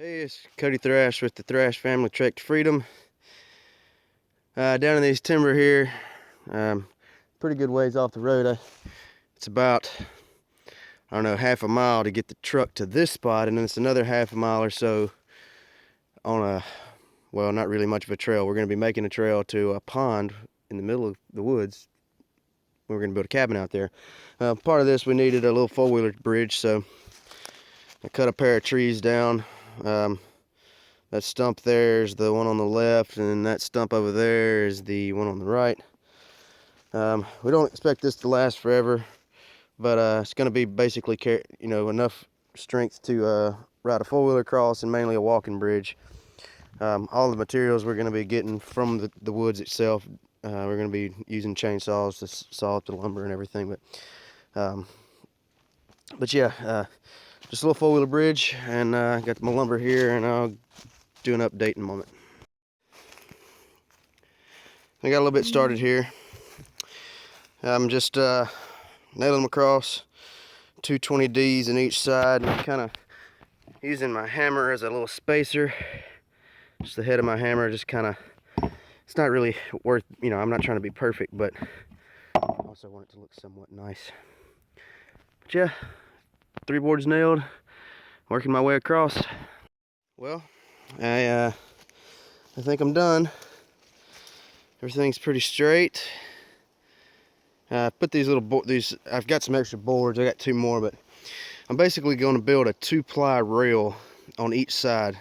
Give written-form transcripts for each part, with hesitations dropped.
Hey, it's Cody Thrash with the Thrash Family Trek to Freedom. Down in these timber here, pretty good ways off the road. It's about, I don't know, half a mile to get the truck to this spot, and then it's another half a mile or so on a, well, not really much of a trail. We're going to be making a trail to a pond in the middle of the woods. We're going to build a cabin out there. Part of this, we needed a little four-wheeler bridge, so I cut a pair of trees down. That stump there is the one on the left, and that stump over there is the one on the right. We don't expect this to last forever, but it's going to be basically, enough strength to ride a four-wheeler across, and mainly a walking bridge. All the materials we're going to be getting from the woods itself. We're going to be using chainsaws to saw up the lumber and everything, but yeah, just a little four-wheeler bridge, and got my lumber here, and I'll do an update in a moment. I got a little bit started here. I'm just nailing them across, 220Ds in each side, and I'm kind of using my hammer as a little spacer. Just the head of my hammer, just kind of, it's not really worth, I'm not trying to be perfect, but I also want it to look somewhat nice. But yeah, 3 boards nailed, working my way across. Well, I think I'm done. Everything's pretty straight. I put these little I've got some extra boards. I got 2 more, but I'm basically going to build a 2-ply rail on each side.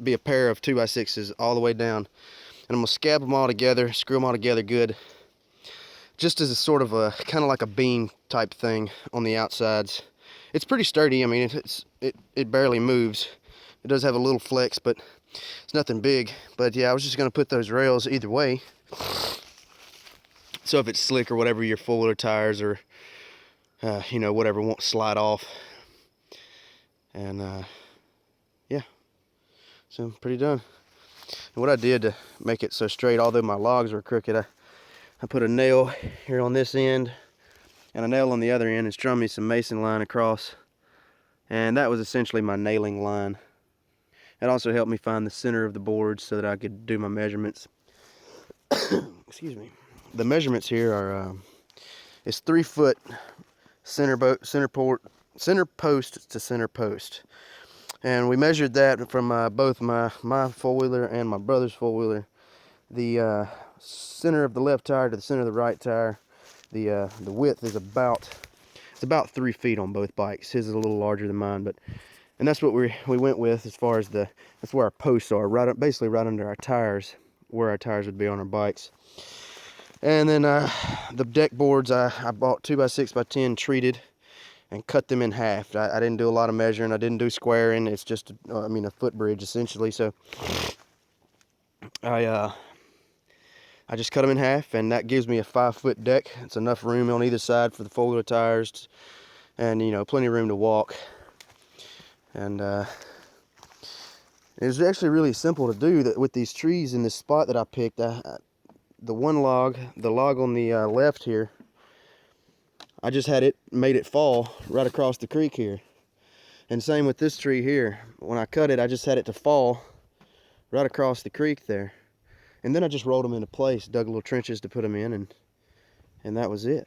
Be a pair of 2x6s all the way down, and I'm gonna scab them all together, screw them all together good, just as a sort of a kind of like a beam type thing on the outsides. It's pretty sturdy. I mean, it barely moves. It does have a little flex, but it's nothing big. But yeah, I was just gonna put those rails either way, so if it's slick or whatever, your four-wheeler tires or whatever won't slide off. And yeah, so I'm pretty done. And what I did to make it so straight, although my logs were crooked, I put a nail here on this end and a nail on the other end and strung me some mason line across, and that was essentially my nailing line. It also helped me find the center of the board so that I could do my measurements. Excuse me. The measurements here are it's 3 foot center post to center post, and we measured that from both my four-wheeler and my brother's four-wheeler. The center of the left tire to the center of the right tire, the width is about 3 feet on both bikes. His is a little larger than mine, and that's what we went with as far as that's where our posts are, basically right under our tires, where our tires would be on our bikes. And then the deck boards, I bought 2x6x10 treated and cut them in half. I didn't do a lot of measuring. I didn't do squaring. It's just, a footbridge essentially. So I just cut them in half, and that gives me a 5-foot deck. It's enough room on either side for the four-wheeler tires, and plenty of room to walk. And it was actually really simple to do that with these trees in this spot that I picked. The log on the left here, I just made it fall right across the creek here. And same with this tree here. When I cut it, I just had it to fall right across the creek there. And then I just rolled them into place, dug little trenches to put them in, and that was it.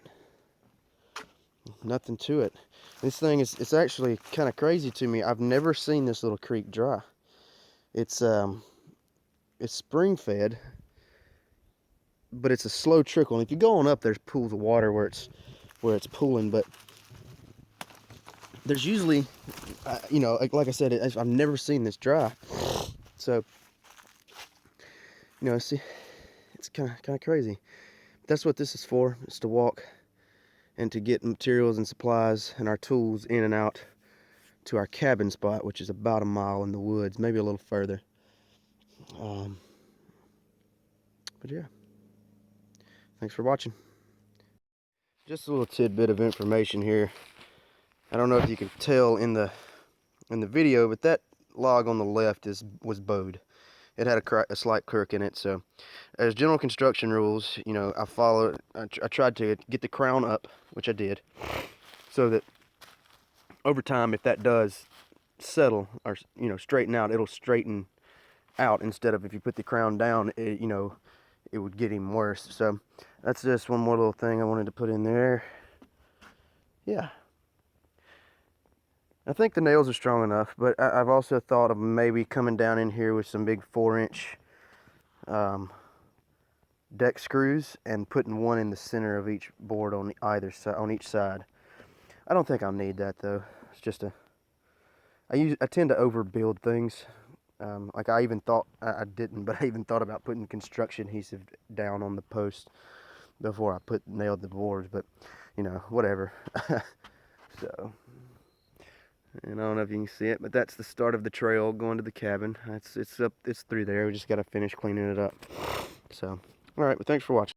Nothing to it. This thing it's actually kind of crazy to me. I've never seen this little creek dry. It's spring fed, but it's a slow trickle. And if you go on up, there's pools of water where it's pooling, but there's usually, like I said, I've never seen this dry. So, see, it's kind of crazy. That's what this is for. It's to walk and to get materials and supplies and our tools in and out to our cabin spot, which is about a mile in the woods, maybe a little further. But yeah, thanks for watching. Just a little tidbit of information here. I don't know if you can tell in the video, but that log on the left was bowed. It had a slight crook in it. So as general construction rules, I tried to get the crown up, which I did, so that over time, if that does settle or, you know, straighten out. It'll straighten out instead of if you put the crown down, it, you know, it would get even worse. So that's just one more little thing I wanted to put in there. Yeah. I think the nails are strong enough, but I've also thought of maybe coming down in here with some big 4-inch deck screws and putting one in the center of each board on either side, on each side. I don't think I'll need that though. It's just I tend to overbuild things. Like I even thought, I didn't, but I even thought about putting construction adhesive down on the post before I nailed the boards, but you know, whatever. So, and I don't know if you can see it, but that's the start of the trail going to the cabin. It's through there. We just got to finish cleaning it up. So, all right, well, thanks for watching.